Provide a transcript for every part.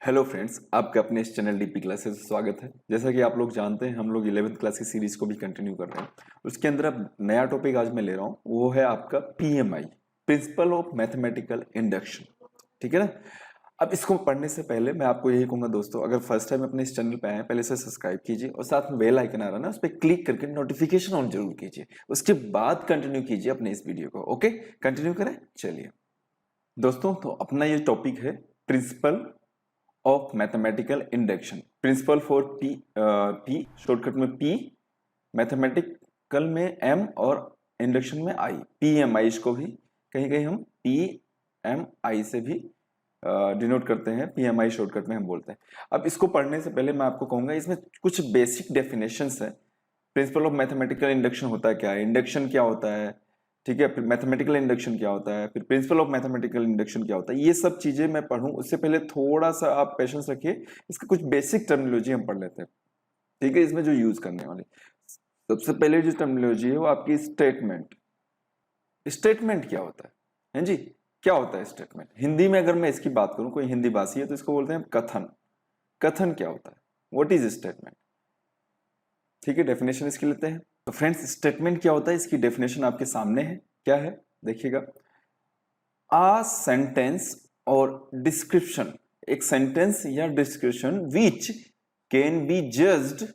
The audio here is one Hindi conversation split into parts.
हेलो फ्रेंड्स, आपका अपने इस चैनल डीपी क्लासेस में स्वागत है। जैसा कि आप लोग जानते हैं, हम लोग 11th क्लास की सीरीज को भी कंटिन्यू कर रहे हैं। उसके अंदर अब नया टॉपिक आज मैं ले रहा हूँ, वो है आपका PMI, principal of mathematical induction. ठीक है ना। अब इसको पढ़ने से पहले मैं आपको यही कहूंगा दोस्तों, अगर फर्स्ट टाइम अपने इस चैनल पे आए हैं, पहले से सब्सक्राइब कीजिए और साथ में बेल आइकन आ रहा है ना, उस पर क्लिक करके नोटिफिकेशन ऑन जरूर कीजिए। उसके बाद कंटिन्यू कीजिए अपने इस वीडियो को। ओके, कंटिन्यू करें। चलिए दोस्तों, तो अपना ये टॉपिक है principle of mathematical induction. Principle for P shortcut में पी, मैथमेटिकल में एम और इंडक्शन में आई, पीएमआई। इसको भी कहीं कहीं हम पीएमआई से भी डिनोट करते हैं, पीएमआई शॉर्टकट में हम बोलते हैं। अब इसको पढ़ने से पहले मैं आपको कहूंगा, इसमें कुछ बेसिक डेफिनेशंस है। प्रिंसिपल ऑफ मैथमेटिकल इंडक्शन होता है क्या है, इंडक्शन क्या होता है, ठीक है, फिर मैथमेटिकल इंडक्शन क्या होता है, फिर प्रिंसिपल ऑफ मैथमेटिकल इंडक्शन क्या होता है, ये सब चीजें मैं पढ़ूं उससे पहले थोड़ा सा आप पेशेंस रखिए। इसका कुछ बेसिक टर्मिनोलॉजी हम पढ़ लेते हैं। ठीक है, इसमें जो यूज करने वाले सबसे पहले जो टर्मिनोलॉजी है वो आपकी स्टेटमेंट। स्टेटमेंट क्या होता है जी, क्या होता है स्टेटमेंट? हिंदी में अगर मैं इसकी बात करूं, कोई हिंदी भाषी है तो इसको बोलते हैं कथन। कथन क्या होता है, व्हाट इज स्टेटमेंट? ठीक है, डेफिनेशन इसकी लेते हैं। तो फ्रेंड्स, स्टेटमेंट क्या होता है, इसकी डेफिनेशन आपके सामने है। क्या है देखिएगा, आ सेंटेंस और डिस्क्रिप्शन, एक सेंटेंस या description which can be judged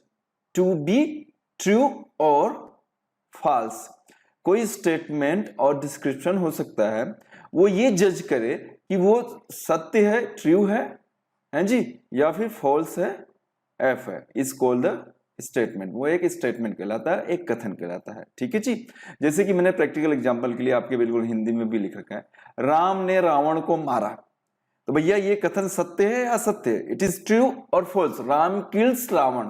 to be true और फॉल्स। कोई स्टेटमेंट और डिस्क्रिप्शन हो सकता है, वो ये जज करे कि वो सत्य है, ट्रू है जी, या फिर फॉल्स है, एफ है। Is called the statement. वो एक स्टेटमेंट कहलाता है, एक कथन कहलाता है। ठीक है जी। जैसे कि मैंने प्रैक्टिकल एग्जांपल के लिए आपके बिल्कुल हिंदी में भी लिख रखा है, राम ने रावण को मारा। तो भैया ये कथन सत्य है या असत्य है? इट इज ट्रू और फॉल्स। राम किल्स रावण,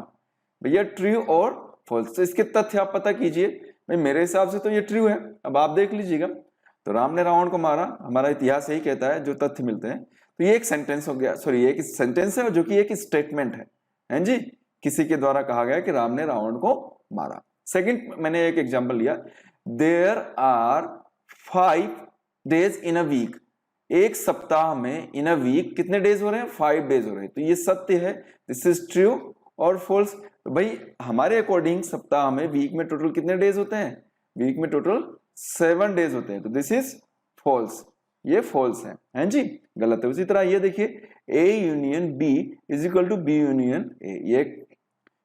भैया ट्रू और फॉल्स। तो इसके तथ्य आप पता कीजिए। भाई मेरे हिसाब से तो ये ट्रू है, अब आप देख लीजिएगा। तो राम ने रावण को मारा, हमारा इतिहास यही कहता है, जो तथ्य मिलते हैं। तो ये एक सेंटेंस हो गया, सॉरी, एक सेंटेंस है जो कि एक स्टेटमेंट है जी। किसी के द्वारा कहा गया कि राम ने रावण को मारा। सेकंड, मैंने एक एग्जांपल लिया, there are 5 days in a week. एक सप्ताह में इन अ वीक कितने डेज हो रहे हैं? 5 days हो रहे हैं। तो ये सत्य है, दिस इज ट्रू और फॉल्स। तो भाई हमारे अकॉर्डिंग सप्ताह में, वीक में टोटल कितने डेज होते हैं? वीक में टोटल 7 days होते हैं। तो दिस इज फॉल्स, ये फॉल्स है जी, गलत है। उसी तरह ये देखिए, A union B is equal to B union A,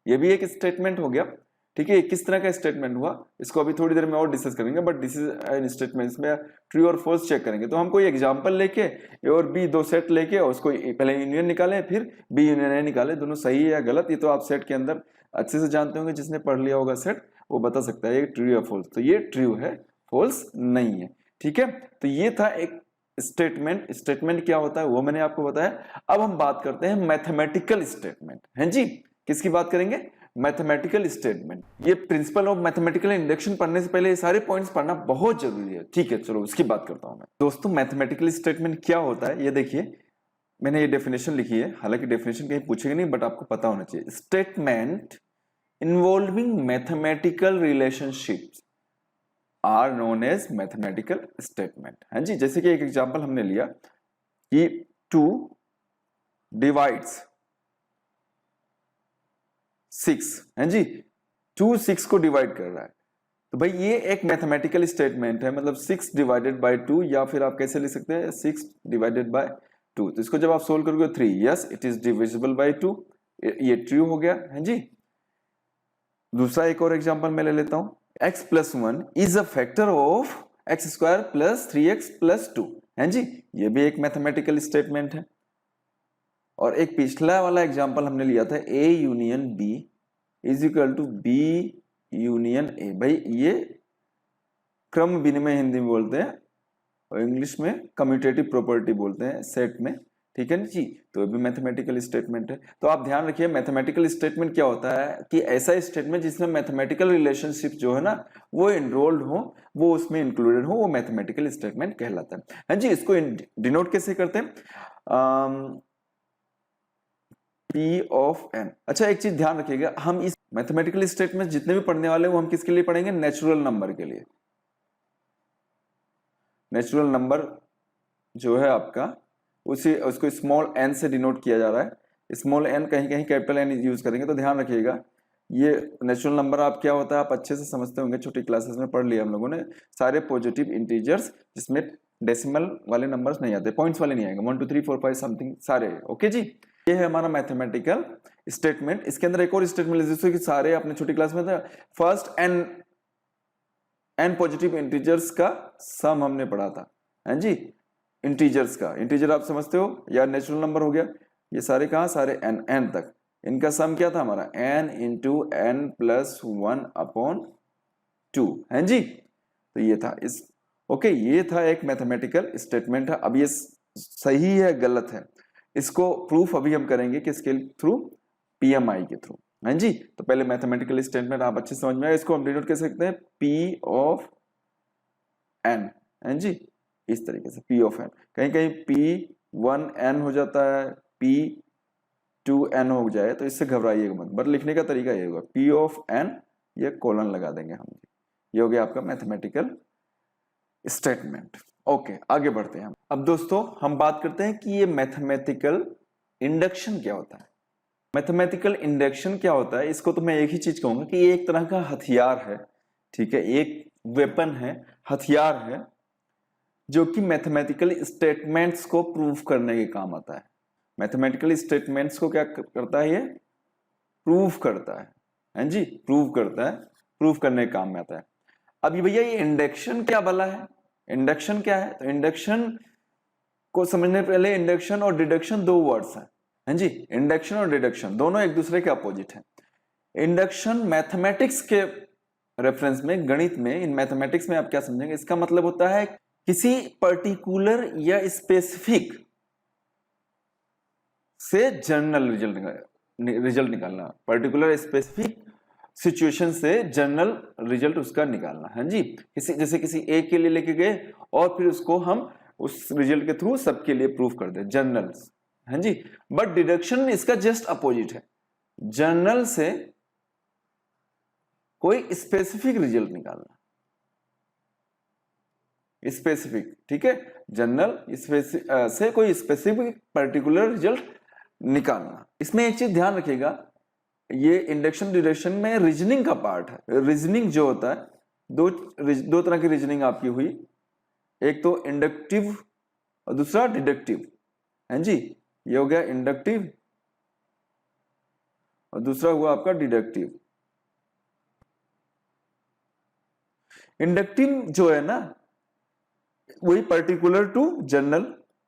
ये भी एक स्टेटमेंट हो गया। ठीक है, किस तरह का स्टेटमेंट हुआ इसको अभी थोड़ी देर में और डिस्कस करेंगे, but this is an statement में ट्रू और फॉल्स चेक करेंगे। तो हम कोई एग्जांपल लेके ए और बी दो सेट लेके और उसको पहले यूनियन निकालें, फिर बी यूनियन ए निकालें, दोनों सही है या गलत। ये तो आप सेट के अंदर अच्छे से जानते होंगे, जिसने पढ़ लिया होगा सेट वो बता सकता है ये ट्रू या फॉल्स। तो ये ट्रू है, फॉल्स नहीं है। ठीक है, तो ये था एक स्टेटमेंट। स्टेटमेंट क्या होता है वो मैंने आपको बताया। अब हम बात करते हैं मैथमेटिकल स्टेटमेंट, है जी। किसकी बात करेंगे? Mathematical statement. ये प्रिंसिपल ऑफ मैथमेटिकल इंडक्शन पढ़ने से पहले ये सारे पॉइंट्स पढ़ना बहुत जरूरी है। ठीक है, चलो उसकी बात करता हूं मैं। दोस्तों, मैथमेटिकल स्टेटमेंट क्या होता है ये देखिए, मैंने ये डेफिनेशन लिखी है। हालांकि डेफिनेशन कहीं पूछेगा नहीं, बट आपको पता होना चाहिए। Statement involving mathematical relationships are known as mathematical statement, है जी। जैसे कि एक एग्जांपल हमने लिया कि 2 डिवाइड्स 6, है जी। 2 6 को डिवाइड कर रहा है। तो भाई ये एक मैथमेटिकल स्टेटमेंट है, मतलब 6 डिवाइडेड बाय 2, या फिर आप कैसे लिख सकते हैं 6 डिवाइडेड बाय 2। तो इसको जब आप सोल्व करोगे 3, yes it is divisible by 2, ये ट्रू हो गया, है जी। दूसरा एक और एग्जांपल मैं ले लेता हूं, x plus 1 is a factor of x square plus 3x plus 2, है जी। ये भी एक मैथमेटिकल स्टेटमेंट है। और एक पिछला वाला एग्जांपल हमने लिया था, a union b is equal to b union a। भाई ये क्रम विनिमय हिंदी में बोलते हैं और इंग्लिश में कम्यूटेटिव प्रॉपर्टी बोलते हैं सेट में। ठीक है ना जी। तो ये भी मैथमेटिकल स्टेटमेंट है। तो आप ध्यान रखिए, मैथमेटिकल स्टेटमेंट क्या होता है कि ऐसा स्टेटमेंट जिसमें मैथमेटिकल रिलेशनशिप जो है ना वो इनरोल्ड हो, वो उसमें इंक्लूडेड हो, वो मैथमेटिकल स्टेटमेंट कहलाता है जी। इसको डिनोट कैसे करते हैं? P of N. अच्छा, एक चीज ध्यान रखिएगा, हम इस मैथमेटिकल स्टेटमेंट जितने भी पढ़ने वाले हैं वो हम किसके लिए पढ़ेंगे? नेचुरल नंबर के लिए। नेचुरल नंबर जो है आपका उसी उसको स्मॉल n से डिनोट किया जा रहा है। स्मॉल n कहीं कहीं कैपिटल n यूज करेंगे, तो ध्यान रखिएगा ये नेचुरल नंबर आप क्या होता है आप अच्छे से समझते होंगे, छोटी क्लासेस में पढ़ लिया हम लोगों ने। सारे पॉजिटिव इंटीजर्स जिसमें डेसिमल वाले नंबर्स नहीं आते, पॉइंट्स वाले नहीं आएंगे, 1 2 3 4 5 समथिंग सारे। ओके जी, ये है हमारा मैथमेटिकल स्टेटमेंट। इसके अंदर एक और स्टेटमेंट जिससे कि सारे अपने छोटी क्लास में था, फर्स्ट एन पॉजिटिव इंटीजर्स का सम हमने पढ़ा था, है जी। इंटीजर्स का, इंटीजर आप समझते हो या नेचुरल नंबर हो गया, ये सारे कहाँ, सारे एन तक, इनका सम क्या था हमारा, n इंटू एन प्लस 1/2, है जी। तो ये था इस ओके, ये था एक मैथमेटिकल स्टेटमेंट है। अब ये सही है गलत है, इसको प्रूफ अभी हम करेंगे किसके थ्रू, पीएमआई के थ्रू, है जी। तो पहले मैथमेटिकल स्टेटमेंट आप अच्छे समझ में आए, इसको हम डिनोट कर सकते हैं P ऑफ n, है जी, इस तरीके से P ऑफ n। कहीं कहीं P1n हो जाता है, P2n हो जाए, तो इससे घबराइएगा मत, बट लिखने का तरीका ये होगा P ऑफ n, ये कोलन लगा देंगे हम, ये हो गया आपका मैथमेटिकल स्टेटमेंट। ओके, आगे बढ़ते हैं हम। अब दोस्तों हम बात करते हैं कि ये मैथमेटिकल इंडक्शन क्या होता है। मैथमेटिकल इंडक्शन क्या होता है, इसको तो मैं एक ही चीज कहूंगा कि ये एक तरह का हथियार है, ठीक है, एक वेपन है, हथियार है, जो कि मैथमेटिकल स्टेटमेंट्स को प्रूव करने के काम आता है। मैथमेटिकल स्टेटमेंट्स को क्या करता है, ये प्रूव करता है जी, प्रूव करता है, प्रूव करने के काम में आता है। अभी भैया ये इंडक्शन क्या भला है, इंडक्शन क्या है, तो इंडक्शन को समझने पहले इंडक्शन और डिडक्शन दो वर्ड्स हैं, हैं जी। इंडक्शन और डिडक्शन दोनों एक दूसरे के अपोजिट हैं। इंडक्शन मैथमेटिक्स के रेफरेंस में, गणित में, इन मैथमेटिक्स में आप क्या समझेंगे, इसका मतलब होता है किसी पर्टिकुलर या स्पेसिफिक से जनरल रिजल्ट निकालना, पर्टिकुलर स्पेसिफिक सिचुएशन से जनरल रिजल्ट उसका निकालना, है जी। जैसे किसी एक के लिए लेके गए और फिर उसको हम उस रिजल्ट के थ्रू सबके लिए प्रूव कर दे, जनरल, है जी। बट डिडक्शन इसका जस्ट अपोजिट है, जनरल से कोई स्पेसिफिक रिजल्ट निकालना, स्पेसिफिक, ठीक है, जनरल से कोई स्पेसिफिक पर्टिकुलर रिजल्ट निकालना। इसमें एक चीज ध्यान रखिएगा, ये इंडक्शन डिडक्शन में रीजनिंग का पार्ट है। रीजनिंग जो होता है, दो तरह की रीजनिंग आपकी हुई, एक तो इंडक्टिव और दूसरा डिडक्टिव, है जी। ये हो गया इंडक्टिव और दूसरा हुआ आपका डिडक्टिव। इंडक्टिव जो है ना, वही पर्टिकुलर टू जनरल,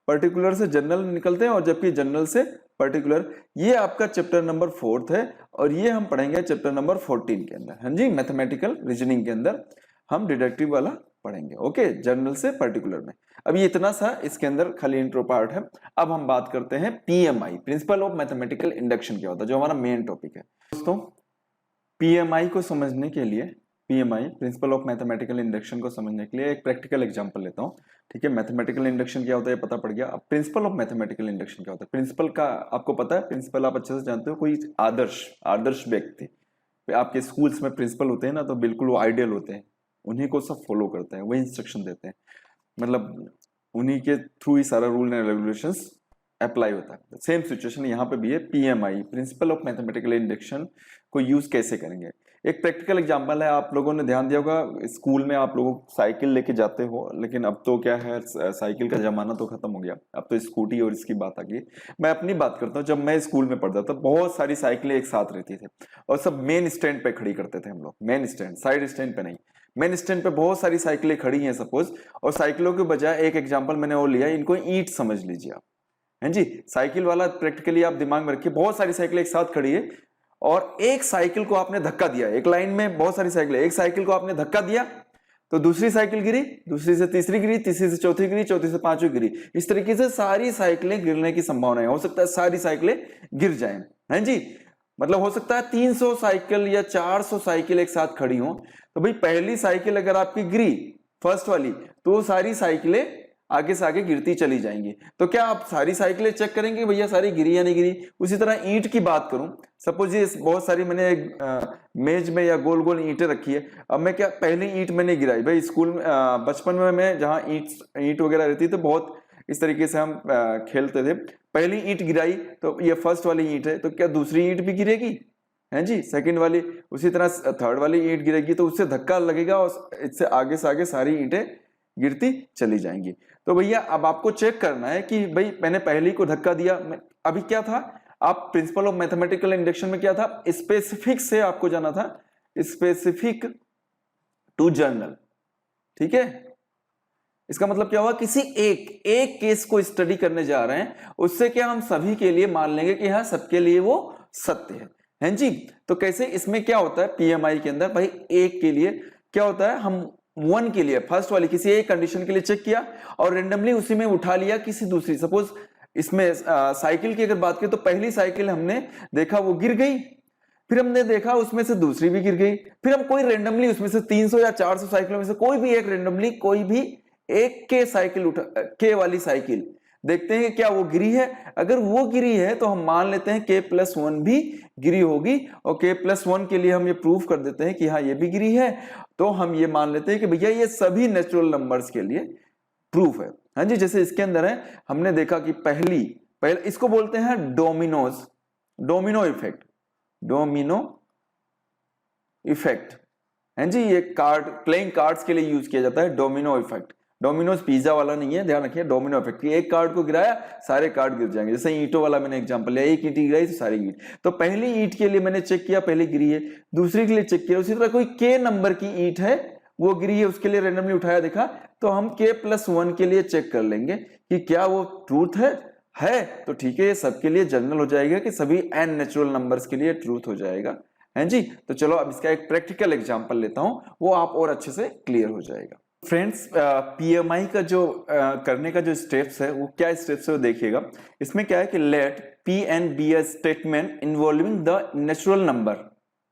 पर्टिकुलर से जनरल निकलते हैं, और जबकि जनरल से पर्टिकुलर, ये आपका चैप्टर नंबर 4 है और ये हम पढ़ेंगे चैप्टर नंबर 14 के अंदर, हाँ जी। मैथमेटिकल रीजनिंग के अंदर हम डिडक्टिव वाला पढ़ेंगे, ओके, जनरल से पर्टिकुलर में। अब ये इतना सा इसके अंदर खाली इंट्रो पार्ट है। अब हम बात करते हैं PMI, principal of mathematical induction क्या होता है, जो हमारा मेन टॉपिक है। दोस्तों पीएमआई को समझने के लिए, PMI principal of mathematical induction को समझने के लिए एक प्रैक्टिकल एग्जांपल लेता हूं, ठीक है। मैथमेटिकल इंडक्शन क्या होता है ये पता पड़ गया। अब प्रिंसिपल ऑफ मैथमेटिकल इंडक्शन क्या होता है। प्रिंसिपल का आपको पता है, प्रिंसिपल आप अच्छे से जानते हो, कोई आदर्श व्यक्ति, आपके स्कूल्स में प्रिंसिपल होते हैं ना, तो बिल्कुल वो आइडियल होते हैं, उन्हीं को सब फॉलो करते हैं, वही इंस्ट्रक्शन देते हैं, मतलब उन्हीं के थ्रू ही सारा रूल एंड रेगुलेशंस अप्लाई होता है। सेम सिचुएशन यहाँ पे भी है, PMI principal of mathematical induction को यूज कैसे करेंगे। एक प्रैक्टिकल एग्जांपल है, आप लोगों ने ध्यान दिया होगा स्कूल में आप लोगों साइकिल लेके जाते हो, लेकिन अब तो क्या है, साइकिल का जमाना तो खत्म हो गया, अब तो स्कूटी और इसकी बात आ गई। मैं अपनी बात करता हूँ, जब मैं स्कूल में पढ़ता था बहुत सारी साइकिलें एक साथ रहती थी और सब मेन स्टैंड पे खड़ी करते थे हम लोग, मेन स्टैंड, साइड स्टैंड पे नहीं, मेन स्टैंड पे बहुत सारी साइकिलें खड़ी हैं सपोज, और साइकिलों के बजाय एक एग्जाम्पल मैंने और लिया, इनको ईंट समझ लीजिए आप, है जी। साइकिल वाला प्रैक्टिकली आप दिमाग में रखिए, बहुत सारी साइकिल एक साथ खड़ी है और एक साइकिल को आपने धक्का दिया, एक लाइन में बहुत सारी साइकिल है, एक साइकिल को आपने धक्का दिया तो दूसरी साइकिल गिरी, दूसरी से तीसरी गिरी, तीसरी से चौथी गिरी, चौथी से पांचवी गिरी। इस तरीके से सारी साइकिलें गिरने की संभावना है, हो सकता है सारी साइकिलें गिर जाएं, हैं जी। मतलब हो सकता है 300 साइकिल या 400 साइकिल एक साथ खड़ी हो, तो भाई पहली साइकिल अगर आपकी गिरी फर्स्ट वाली, तो सारी साइकिलें आगे से आगे गिरती चली जाएंगी। तो क्या आप सारी साइकिलें चेक करेंगे भैया सारी गिरी या नहीं गिरी। उसी तरह ईंट की बात करूं, सपोज ये बहुत सारी मैंने मेज में या गोल गोल ईंटें रखी है, अब मैं क्या पहली ईंट मैंने गिराई, भाई स्कूल में बचपन में मैं जहाँ ईंट वगैरह रहती तो बहुत इस तरीके से हम खेलते थे। पहली ईंट गिराई तो ये फर्स्ट वाली ईंट है, तो क्या दूसरी ईंट भी गिरेगी, है जी, सेकंड वाली। उसी तरह थर्ड वाली ईंट गिरेगी तो उससे धक्का लगेगा और इससे आगे से आगे सारी ईंटें गिरती चली जाएंगी। तो भैया अब आपको चेक करना है कि भाई मैंने पहली को धक्का दिया, अभी क्या था, आप प्रिंसिपल ऑफ मैथमेटिकल इंडक्शन में क्या था, स्पेसिफिक से आपको जाना था स्पेसिफिक टू जनरल, ठीक है। इसका मतलब क्या हुआ, किसी एक केस को स्टडी करने जा रहे हैं, उससे क्या हम सभी के लिए मान लेंगे कि हाँ सबके लिए वो सत्य है जी। तो कैसे, इसमें क्या होता है पीएमआई के अंदर, भाई एक के लिए क्या होता है, हम वन के लिए फर्स्ट वाली किसी एक कंडीशन के लिए चेक किया और रेंडमली उसी में उठा लिया किसी दूसरी। सपोज इसमें साइकिल की अगर बात करें तो पहली साइकिल हमने देखा वो गिर गई, फिर हमने देखा उसमें से दूसरी भी गिर गई, फिर हम कोई रेंडमली उसमें से 300 या 400 साइकिलों में से कोई भी एक रेंडमली कोई भी एक के साइकिल उठा, के वाली साइकिल देखते हैं कि क्या वो गिरी है। अगर वो गिरी है तो हम मान लेते हैं k+1 भी गिरी होगी, और k+1 के लिए हम ये प्रूफ कर देते हैं कि हाँ ये भी गिरी है। तो हम ये मान लेते हैं कि भैया ये सभी नेचुरल नंबर्स के लिए प्रूफ है। हाँ जी, जैसे इसके अंदर है, हमने देखा कि पहले इसको बोलते हैं डोमिनो इफेक्ट, डोमिनो इफेक्ट है जी। ये प्लेइंग कार्ड्स के लिए यूज किया जाता है डोमिनो इफेक्ट। डोमिनोज पिज्जा वाला नहीं है, ध्यान रखिए, डोमिनो इफेक्ट। एक कार्ड को गिराया सारे कार्ड गिर जाएंगे, जैसे ईंटों वाला मैंने एग्जांपल लिया, एक ईंट गिराई तो सारी ईंट। तो पहली ईंट के लिए मैंने चेक किया, पहली गिरी है, दूसरी के लिए चेक किया, उसी तरह कोई के नंबर की ईंट है वो गिरी है, उसके लिए रेंडमली उठाया देखा, तो हम k+1 के लिए चेक कर लेंगे कि क्या वो ट्रूथ है तो ठीक है, ये सबके लिए जनरल हो जाएगा कि सभी n नेचुरल नंबर्स के लिए ट्रूथ हो जाएगा, है जी। तो चलो अब इसका एक प्रैक्टिकल एग्जांपल लेता हूं, वो आप और अच्छे से क्लियर हो जाएगा। फ्रेंड्स, पीएमआई का जो करने का जो स्टेप्स है वो क्या स्टेप्स है वो देखिएगा। इसमें क्या है कि let P N be a statement involving the natural number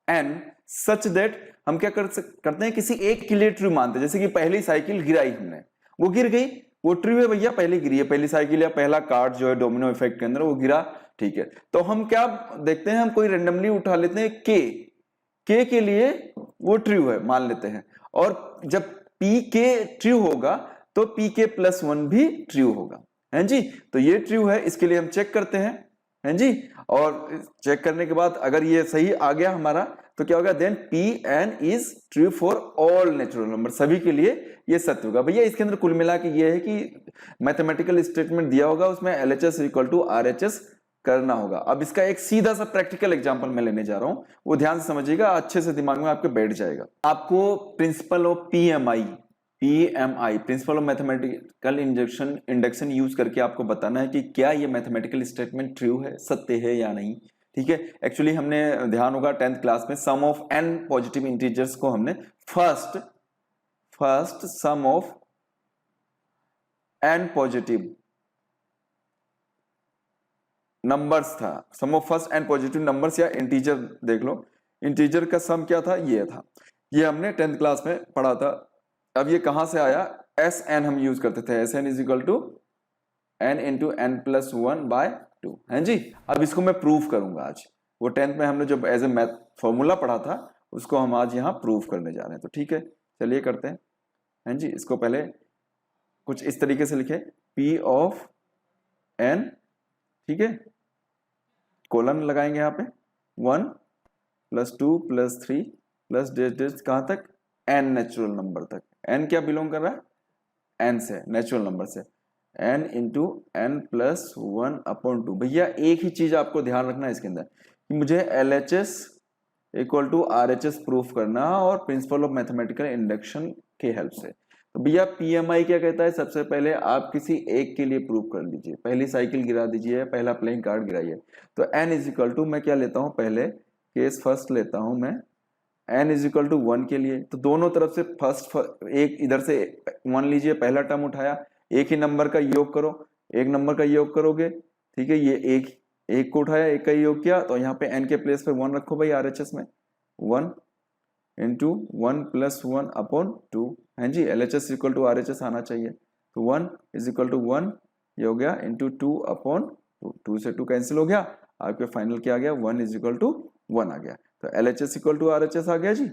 N such that, हम क्या करते हैं, किसी एक के लिए ट्रू मानते हैं। जैसे कि पहली साइकिल गिराई हमने, वो गिर गई, वो ट्रू है भैया, पहली गिरी है, पहली साइकिल या पहला कार्ड जो है डोमिनो इफेक्ट के अंदर वो गिरा, ठीक है। तो हम क्या देखते हैं, हम कोई रेंडमली उठा लेते हैं के के लिए वो ट्रू है मान लेते हैं, और जब पी के ट्रू होगा तो pk+1 भी ट्रू होगा, है जी। तो ये ट्रू है, इसके लिए हम चेक करते हैं, है जी। और चेक करने के बाद अगर ये सही आ गया हमारा तो क्या होगा, then Pn is true for all natural number, सभी के लिए ये सत्य होगा। भैया इसके अंदर कुल मिला के ये है कि मैथमेटिकल स्टेटमेंट दिया होगा, उसमें LHS = RHS करना होगा। अब इसका एक सीधा सा प्रैक्टिकल एग्जांपल मैं लेने जा रहा हूं, वो ध्यान से समझिएगा, अच्छे से दिमाग में आपके बैठ जाएगा। आपको principle of PMI principal of mathematical induction use करके आपको बताना है कि क्या ये मैथमेटिकल स्टेटमेंट ट्रू है, सत्य है या नहीं, ठीक है। एक्चुअली हमने ध्यान होगा 10th क्लास में sum of n positive integers को हमने first sum of n positive numbers था, sum of first n positive numbers या इंटीजर देख लो, इंटीजर का सम क्या था, ये था, ये हमने 10th क्लास में पढ़ा था। अब ये कहां से आया, Sn हम यूज करते थे, Sn = n × n+1/2, है जी। अब इसको मैं प्रूफ करूंगा आज, वो 10th में हमने जो एज ए मैथ फॉर्मूला पढ़ा था उसको हम आज यहाँ प्रूफ करने जा रहे हैं। तो ठीक है, चलिए करते हैं, है जी। इसको पहले कुछ इस तरीके से लिखे, P ऑफ n, ठीक है, कोलन लगाएंगे यहाँ पे, 1 + 2 + 3 + डेट कहां तक, n नेचुरल नंबर तक। n क्या बिलोंग कर रहा है, n से, नेचुरल नंबर से, n × n+1/2। भैया एक ही चीज आपको ध्यान रखना है इसके अंदर कि मुझे LHS = RHS प्रूफ करना और प्रिंसिपल ऑफ मैथमेटिकल इंडक्शन के हेल्प से। तो भैया पीएमआई क्या कहता है, सबसे पहले आप किसी एक के लिए प्रूफ कर लीजिए, पहली साइकिल गिरा दीजिए, पहला प्लेइंग कार्ड गिराइए। तो n = मैं क्या लेता हूं, पहले केस फर्स्ट लेता हूं मैं, n = 1 के लिए, तो दोनों तरफ से फर्स्ट एक इधर से 1 लीजिए, पहला टर्म उठाया, एक ही नंबर का योग करो, एक नंबर का योग करोगे, ठीक है, ये एक को उठाया, एक का योग किया, तो यहाँ पे n के प्लेस पे 1 रखो भाई, RHS में 1 × 1+1/2, है जी। LHS = RHS आना चाहिए, तो 1 = 1 ये हो गया, × 2/2, 2 से 2 कैंसिल हो गया, आपके फाइनल क्या आ गया, 1 = 1 आ गया। तो LHS = RHS आ गया जी।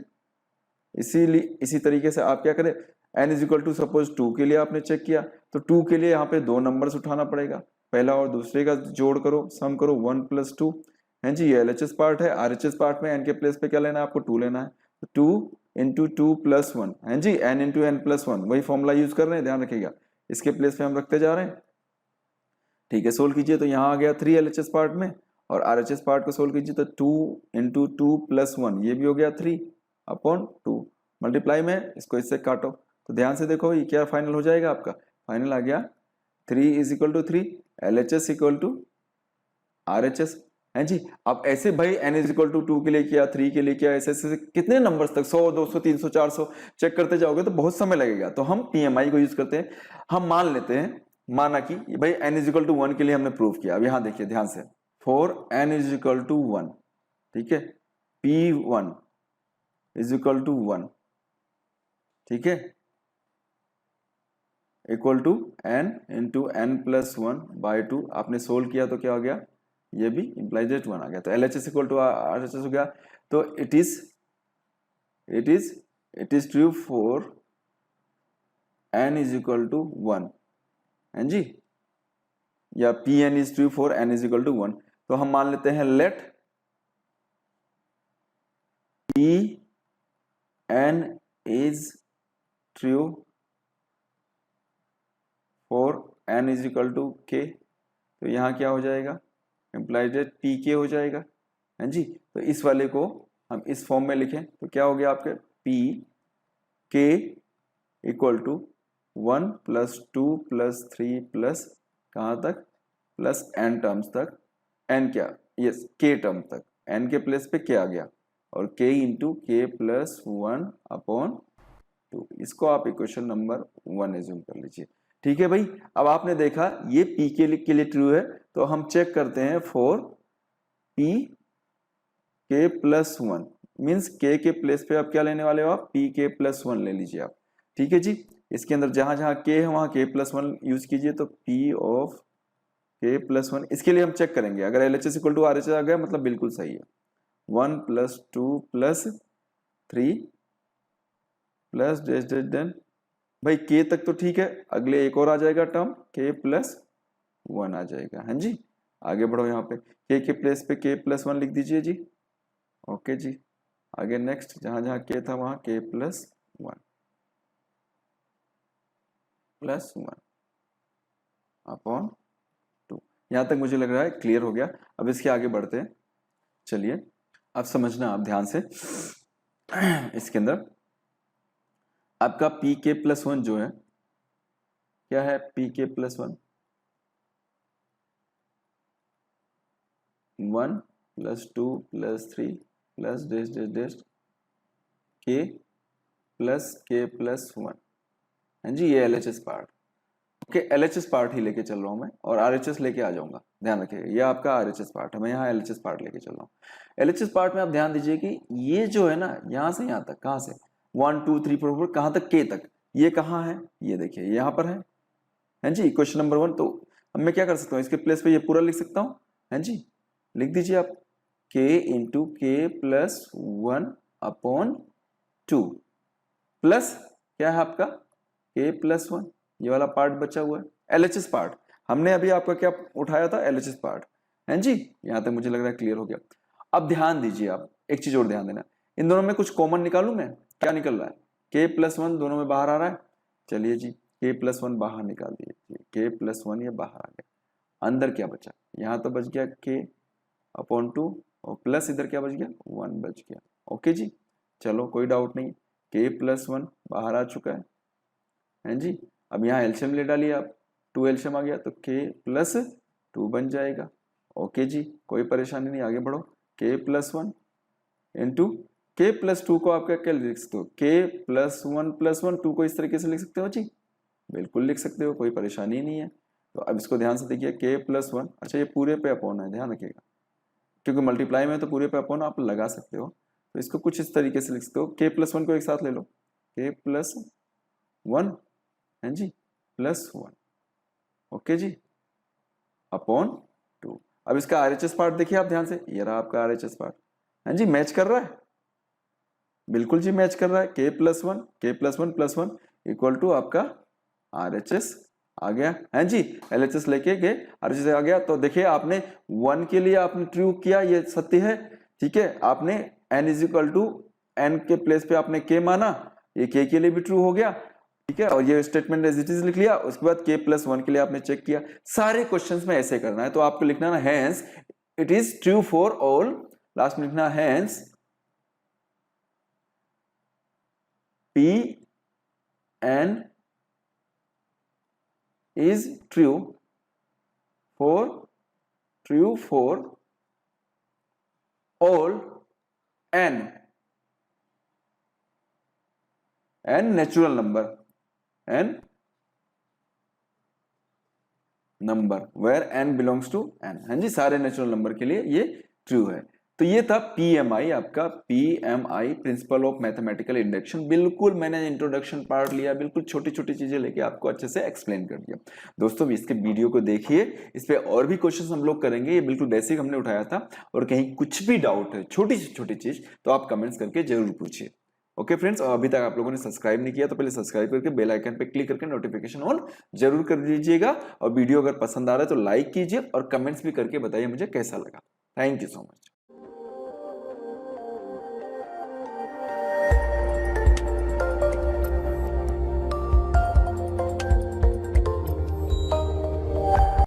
इसी तरीके से आप क्या करें, n = सपोज 2 के लिए आपने चेक किया, तो 2 के लिए यहाँ पे 2 नंबर्स उठाना पड़ेगा, पहला और दूसरे का जोड़ करो, सम करो, 1 + 2 है जी, ये एलएचएस पार्ट है। आरएचएस पार्ट में एन के प्लेस पे क्या लेना है आपको, 2 लेना है, तो 2 × 2 + 1 है जी, n × n + 1 वही फॉर्मूला यूज कर रहे हैं, ध्यान रखिएगा, इसके प्लेस पे हम रखते जा रहे हैं। ठीक है, सोल्व कीजिए तो यहाँ आ गया 3 एलएचएस पार्ट में, और आरएचएस पार्ट को सोल्व कीजिए तो 2 × 2 + 1 ये भी हो गया 3/2, मल्टीप्लाई में इसको इससे काटो, तो ध्यान से देखो ये क्या फाइनल हो जाएगा आपका, फाइनल आ गया 3 = 3, LHS = RHS है जी। अब ऐसे भाई n = 2 के लिए किया, 3 के लिए किया, ऐसे ऐसे कितने नंबर्स तक 100 200 300 400 चेक करते जाओगे तो बहुत समय लगेगा, तो हम PMI को यूज करते हैं। हम मान लेते हैं, माना कि भाई n = 1 के लिए हमने प्रूव किया। अब यहां देखिए ध्यान से, फॉर n = 1, ठीक है, P1 = 1, ठीक है, इक्वल टू n × n + 1/2, आपने सोल्व किया तो क्या हो गया, ये भी इम्प्लाइज 1 आ गया, तो LHS = RHS हो गया। तो it is true for n = 1 है जी, या Pn is true for n = 1। तो हम मान लेते हैं let Pn is true for n = k, तो यहाँ क्या हो जाएगा, इम्प्लाइड Pk हो जाएगा है जी। तो इस वाले को हम इस फॉर्म में लिखें तो क्या हो गया आपके, Pk = 1 + 2 + 3 प्लस कहाँ तक, प्लस n टर्म्स तक, n क्या, यस k टर्म तक, n के प्लेस पे क्या आ गया, और k × k + 1/2, इसको आप इक्वेशन नंबर 1 एज्यूम कर लीजिए। ठीक है भाई, अब आपने देखा ये P के लिए ट्रू है, तो हम चेक करते हैं फॉर Pk + 1, मीन्स k के प्लेस पे आप क्या लेने वाले हो, आप Pk + 1 ले लीजिए आप। ठीक है जी, इसके अंदर जहां जहां k है वहां k + 1 यूज कीजिए, तो P ऑफ k + 1, इसके लिए हम चेक करेंगे, अगर LHS = RHS आ गया मतलब बिल्कुल सही है, 1 + 2 + 3 प्लस डैश डैश डैन, भाई k तक तो ठीक है, अगले एक और आ जाएगा टर्म k + 1 आ जाएगा, हाँ जी। आगे बढ़ो, यहाँ पे k के प्लेस पे k + 1 लिख दीजिए जी, ओके जी। आगे नेक्स्ट, जहां जहां k था वहां k + 1 +1/2, यहां तक मुझे लग रहा है क्लियर हो गया। अब इसके आगे बढ़ते हैं, चलिए अब समझना आप ध्यान से। इसके अंदर आपका Pk + 1 जो है, क्या है Pk + 1, 1 + 2 + 3 plus dash dash dash k + k + 1 है जी, ये LHS part. Okay, LHS part ही लेके चल रहा हूं मैं, और RHS लेके आ जाऊंगा, ध्यान रखिएगा, ये आपका RHS पार्ट है, मैं यहाँ LHS पार्ट लेके चल रहा हूँ। LHS पार्ट में आप ध्यान दीजिए कि ये जो है ना, यहाँ से यहाँ तक, कहाँ से 1 2 3 4 4 कहाँ तक k तक, ये कहाँ है, ये देखिए यहाँ पर है जी, क्वेश्चन नंबर 1। तो अब मैं क्या कर सकता हूँ, इसके प्लेस पे ये पूरा लिख सकता हूँ, है जी, लिख दीजिए आप k × k + 1/2 प्लस क्या है आपका k + 1, ये वाला पार्ट बचा हुआ है LHS पार्ट। हमने अभी आपका क्या उठाया था, LHS पार्ट है जी, यहां तक मुझे लग रहा है क्लियर हो गया। अब ध्यान दीजिए आप, एक चीज और ध्यान देना, इन दोनों में कुछ कॉमन निकालू मैं, क्या निकल रहा है, k + 1 दोनों में बाहर आ रहा है, चलिए जी k + 1 बाहर निकाल दिए, k + 1 ये बाहर आ गया, अंदर क्या बचा, यहाँ तो बच गया k/2, और प्लस इधर क्या बच गया, 1 बच गया। ओके जी, चलो कोई डाउट नहीं, k + 1 बाहर आ चुका है जी। अब यहाँ एल्शियम ले डालिए आप, 2 एल्शियम आ गया तो k + 2 बन जाएगा। ओके जी, कोई परेशानी नहीं, आगे बढ़ो, k + 1 इंटू k + 2 को आप क्या लिख सकते हो, k + 1 + 1, 2 को इस तरीके से लिख सकते हो जी, बिल्कुल लिख सकते हो, कोई परेशानी नहीं है। तो अब इसको ध्यान से देखिए, k + 1, अच्छा ये पूरे पे अपॉन है, ध्यान रखिएगा, क्योंकि मल्टीप्लाई में तो पूरे पे अपॉन आप लगा सकते हो, तो इसको कुछ इस तरीके से लिख सकते हो, k + 1 को एक साथ ले लो, k + 1 है जी, +1, ओके जी, अपॉन 2। अब इसका RHS पार्ट देखिए आप ध्यान से, ये रहा आपका RHS पार्ट, है जी, मैच कर रहा है, बिल्कुल जी मैच कर रहा है, k + 1 + 1 + 1 इक्वल टू आपका RHS आ गया है जी, LHS लेके गए RHS आ गया। तो देखिए आपने 1 के लिए आपने ट्रू किया, ये सत्य है, ठीक है। आपने n is equal to n के प्लेस पे आपने k माना, ये k के लिए भी ट्रू हो गया, ठीक है। और ये स्टेटमेंट एज इट इज लिख लिया। उसके बाद k+1 के लिए आपने चेक किया। सारे क्वेश्चंस में ऐसे करना है। तो आपको लिखना ना hence it is true for all, last में लिखना hence Pn is true for all n natural number where n belongs to n। हाँ जी, सारे नेचुरल नंबर के लिए ये ट्रू है। तो ये था PMI, आपका PMI principal of mathematical induction. बिल्कुल मैंने इंट्रोडक्शन पार्ट लिया, बिल्कुल छोटी छोटी चीजें लेके आपको अच्छे से एक्सप्लेन कर दिया। दोस्तों इसके वीडियो को देखिए, इस पे और भी क्वेश्चंस हम लोग करेंगे। ये बिल्कुल बेसिक हमने उठाया था, और कहीं कुछ भी डाउट है छोटी से छोटी चीज तो आप कमेंट्स करके जरूर पूछिए। ओके फ्रेंड्स, और अभी तक आप लोगों ने सब्सक्राइब नहीं किया तो पहले सब्सक्राइब करके बेल आइकन पे क्लिक करके नोटिफिकेशन ऑन जरूर कर दीजिएगा। और वीडियो अगर पसंद आ रहा है तो लाइक कीजिए, और कमेंट्स भी करके बताइए मुझे कैसा लगा। Thank you so much.